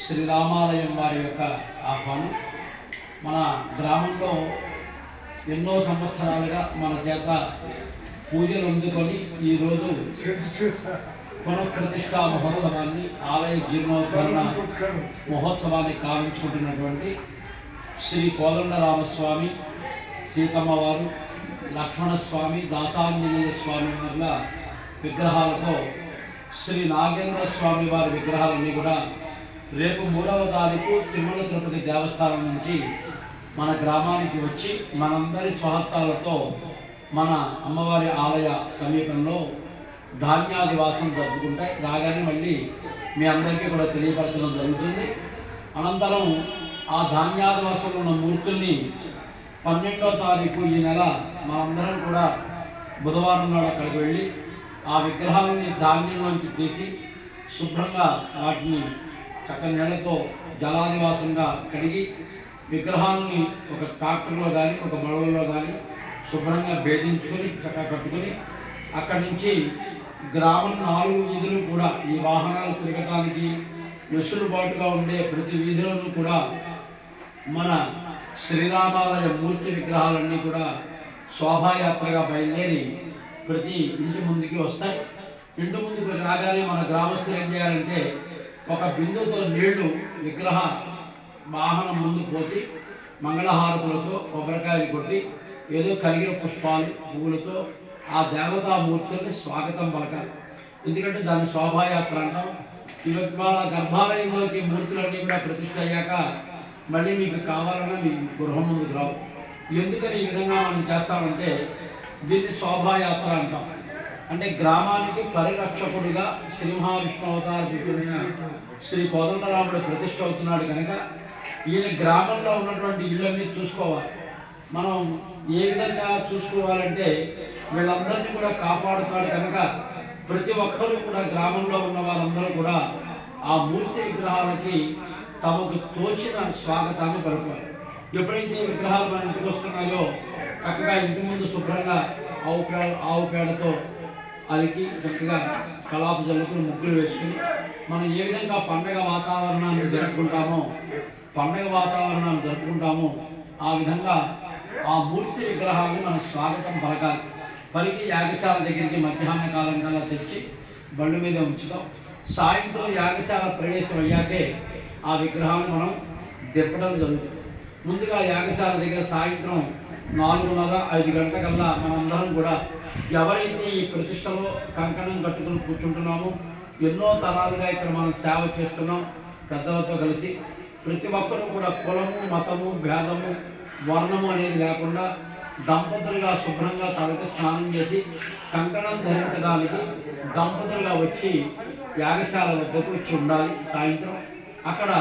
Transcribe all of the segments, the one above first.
శ్రీరామాలయం వారి యొక్క ఆహ్వానం. మన గ్రామంలో ఎన్నో సంవత్సరాలుగా మన చేత పూజలు అందుకొని ఈరోజు పునఃప్రతిష్ఠా మహోత్సవాన్ని, ఆలయ జీర్ణోద్ధరణ మహోత్సవాన్ని కావించుకుంటున్నటువంటి శ్రీ కోదండరామస్వామి, సీతమ్మవారు, లక్ష్మణస్వామి, దాసాంజనేయ స్వామి వారి విగ్రహాలతో శ్రీ నాగేంద్ర స్వామి వారి విగ్రహాలన్నీ కూడా రేపు 3వ తారీఖు తిరుమల తిరుపతి దేవస్థానం నుంచి మన గ్రామానికి వచ్చి మనందరి స్వహస్తాలతో మన అమ్మవారి ఆలయ సమీపంలో ధాన్యాదివాసం జరుపుకుంటాయి. రాగానే మళ్ళీ మీ అందరికీ కూడా తెలియపరచడం జరుగుతుంది. అనంతరం ఆ ధాన్యాదివాసంలో ఉన్న మూర్తుల్ని 12వ తారీఖు ఈ నెల మనందరం కూడా బుధవారం నాడు అక్కడికి వెళ్ళి ఆ విగ్రహాలని ధాన్యంలోంచి తీసి శుభ్రంగా వాటిని చక్కని నీళ్ళతో జలాదివాసంగా కడిగి విగ్రహాలని ఒక ట్రాక్టర్లో కానీ ఒక బడవలో కానీ శుభ్రంగా భేదించుకొని చక్కగా కట్టుకొని అక్కడి నుంచి గ్రామం 4 వీధులు కూడా ఈ వాహనాలు తిరగటానికి వెసులుబాటుగా ఉండే ప్రతి వీధిలోనూ కూడా మన శ్రీరామాలయ మూర్తి విగ్రహాలన్నీ కూడా శోభాయాత్రగా బయలుదేరి ప్రతి ఇంటి ముందుకి వస్తాయి. ఇంటి ముందుకు రాగానే మన గ్రామస్తులు ఏం చేయాలంటే ఒక బిందుతో నీళ్లు విగ్రహ వాహనం ముందు పోసి మంగళహారతులతో కొబ్బరికాయలు కొట్టి ఏదో కలిగిన పుష్పాలు పువ్వులతో ఆ దేవతామూర్తుల్ని స్వాగతం పలకాలి. ఎందుకంటే దాన్ని శోభాయాత్ర అంటాం. ఇవాళ గర్భాలయంలోకి మూర్తులన్నీ కూడా ప్రతిష్ఠ అయ్యాక మళ్ళీ మీకు కావాలన్నా మీ గృహం ముందుకు రావు. ఎందుకని ఈ విధంగా మనం చేస్తామంటే దీన్ని శోభాయాత్ర అంటాం. అంటే గ్రామానికి పరిరక్షకుడిగా శ్రీ మహావిష్ణు అవతార పురుషుడైన శ్రీ కోదండరాముడు ప్రతిష్ఠ అవుతున్నాడు కనుక ఈయన గ్రామంలో ఉన్నటువంటి ఇళ్ళన్నీ చూసుకోవాలి. మనం ఏ విధంగా చూసుకోవాలంటే వీళ్ళందరినీ కూడా కాపాడుతాడు కనుక ప్రతి ఒక్కరూ కూడా గ్రామంలో ఉన్న వారందరూ కూడా ఆ మూర్తి విగ్రహాలకి తమకు తోచిన స్వాగతాన్ని పలుకోవాలి. ఎప్పుడైతే విగ్రహాలు మన ఇంటికి వస్తున్నాయో చక్కగా ఇంటి ముందు శుభ్రంగా ఆవు పేడతో అలికి చక్కగా కలాపు జల్లుకుని ముగ్గులు వేసుకుని మనం ఏ విధంగా పండగ వాతావరణాన్ని జరుపుకుంటామో ఆ విధంగా ఆ మూర్తి విగ్రహాన్ని మనం స్వాగతం పలకాలి. పలికి యాగశాల దగ్గరికి మధ్యాహ్న కాలం కల్లా తెచ్చి బళ్ళు మీద ఉంచుతాం. సాయంత్రం యాగశాల ప్రవేశం అయ్యాకే ఆ విగ్రహాన్ని మనం దిప్పడం జరుగుతుంది. ముందుగా యాగశాల దగ్గర సాయంత్రం 4:30-5 గంటలకల్లా మనందరం కూడా ఎవరైతే ఈ ప్రతిష్టలో కంకణం కట్టుకుని కూర్చుంటున్నామో ఎన్నో తరాలుగా ఇక్కడ మనం సేవ చేస్తున్నాం పెద్దలతో కలిసి ప్రతి ఒక్కరూ కూడా కులము, మతము, భేదము, వర్ణము అనేది లేకుండా దంపతులుగా శుభ్రంగా తలకి స్నానం చేసి కంకణం ధరించడానికి దంపతులుగా వచ్చి యాగశాల వద్దకు వచ్చి ఉండాలి. సాయంత్రం అక్కడ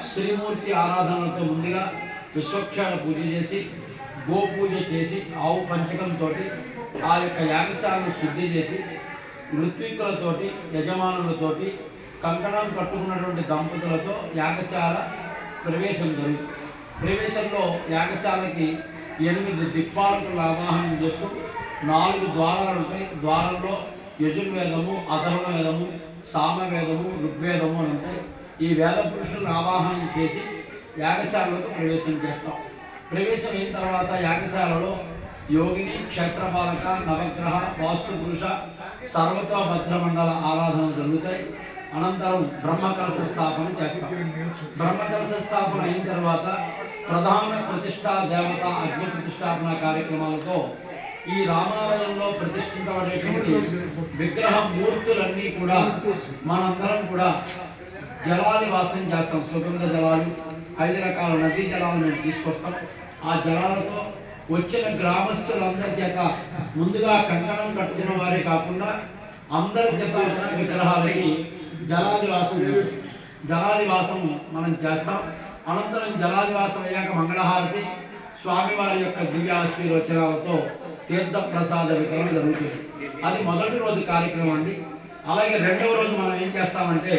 శ్రీమూర్తి ఆరాధనలతో ముందుగా విశ్వక్షాల పూజ చేసి గోపూజ చేసి ఆవు పంచకంతో ఆ యొక్క యాగశాలను శుద్ధి చేసి ఋత్వికులతోటి యజమానులతోటి కంకణం కట్టుకున్నటువంటి దంపతులతో యాగశాల ప్రవేశం జరుగుతుంది. ప్రవేశంలో యాగశాలకి 8 దిక్పాలకులు ఆవాహనం చేస్తూ 4 ద్వారాలు ఉంటాయి. ద్వారంలో యజుర్వేదము, అథర్వ వేదము, సామవేదము, ఋగ్వేదము అని ఉంటాయి. ఈ వేద పురుషులను ఆవాహనం చేసి యాగశాలకు ప్రవేశం చేస్తాం. ప్రవేశం అయిన తర్వాత యాగశాలలో యోగిని, క్షేత్రపాలక, నవగ్రహ, వాస్తు పురుష, సర్వతోభద్ర మండల ఆరాధన జరుగుతాయి. అనంతరం బ్రహ్మకలశ స్థాపన చేస్తాం. బ్రహ్మకలశ స్థాపన అయిన తర్వాత ప్రధాన ప్రతిష్టా దేవత అగ్ని ప్రతిష్టాపన కార్యక్రమాలతో ఈ రామాలయంలో ప్రతిష్ఠించబడేటువంటి విగ్రహ మూర్తులన్నీ కూడా మనందరం కూడా జలాదివాసం చేస్తాం. సుగంధ జలాలు, 5 రకాల నదీ జలాలు మేము తీసుకొస్తాం. ఆ జలాలతో వచ్చిన గ్రామస్తులందరి చేత ముందుగా కంకణం కట్టుకున్న వారే కాకుండా అందరి చేత వచ్చిన విగ్రహాలకి జలాదివాసం మనం చేస్తాం. అనంతరం జలాదివాసం అయ్యాక మంగళహారతి, స్వామివారి యొక్క దివ్యాశీర్వచనాలతో తీర్థ ప్రసాద వితరణ జరుగుతుంది. అది మొదటి రోజు కార్యక్రమం అండి. అలాగే 2వ రోజు మనం ఏం చేస్తామంటే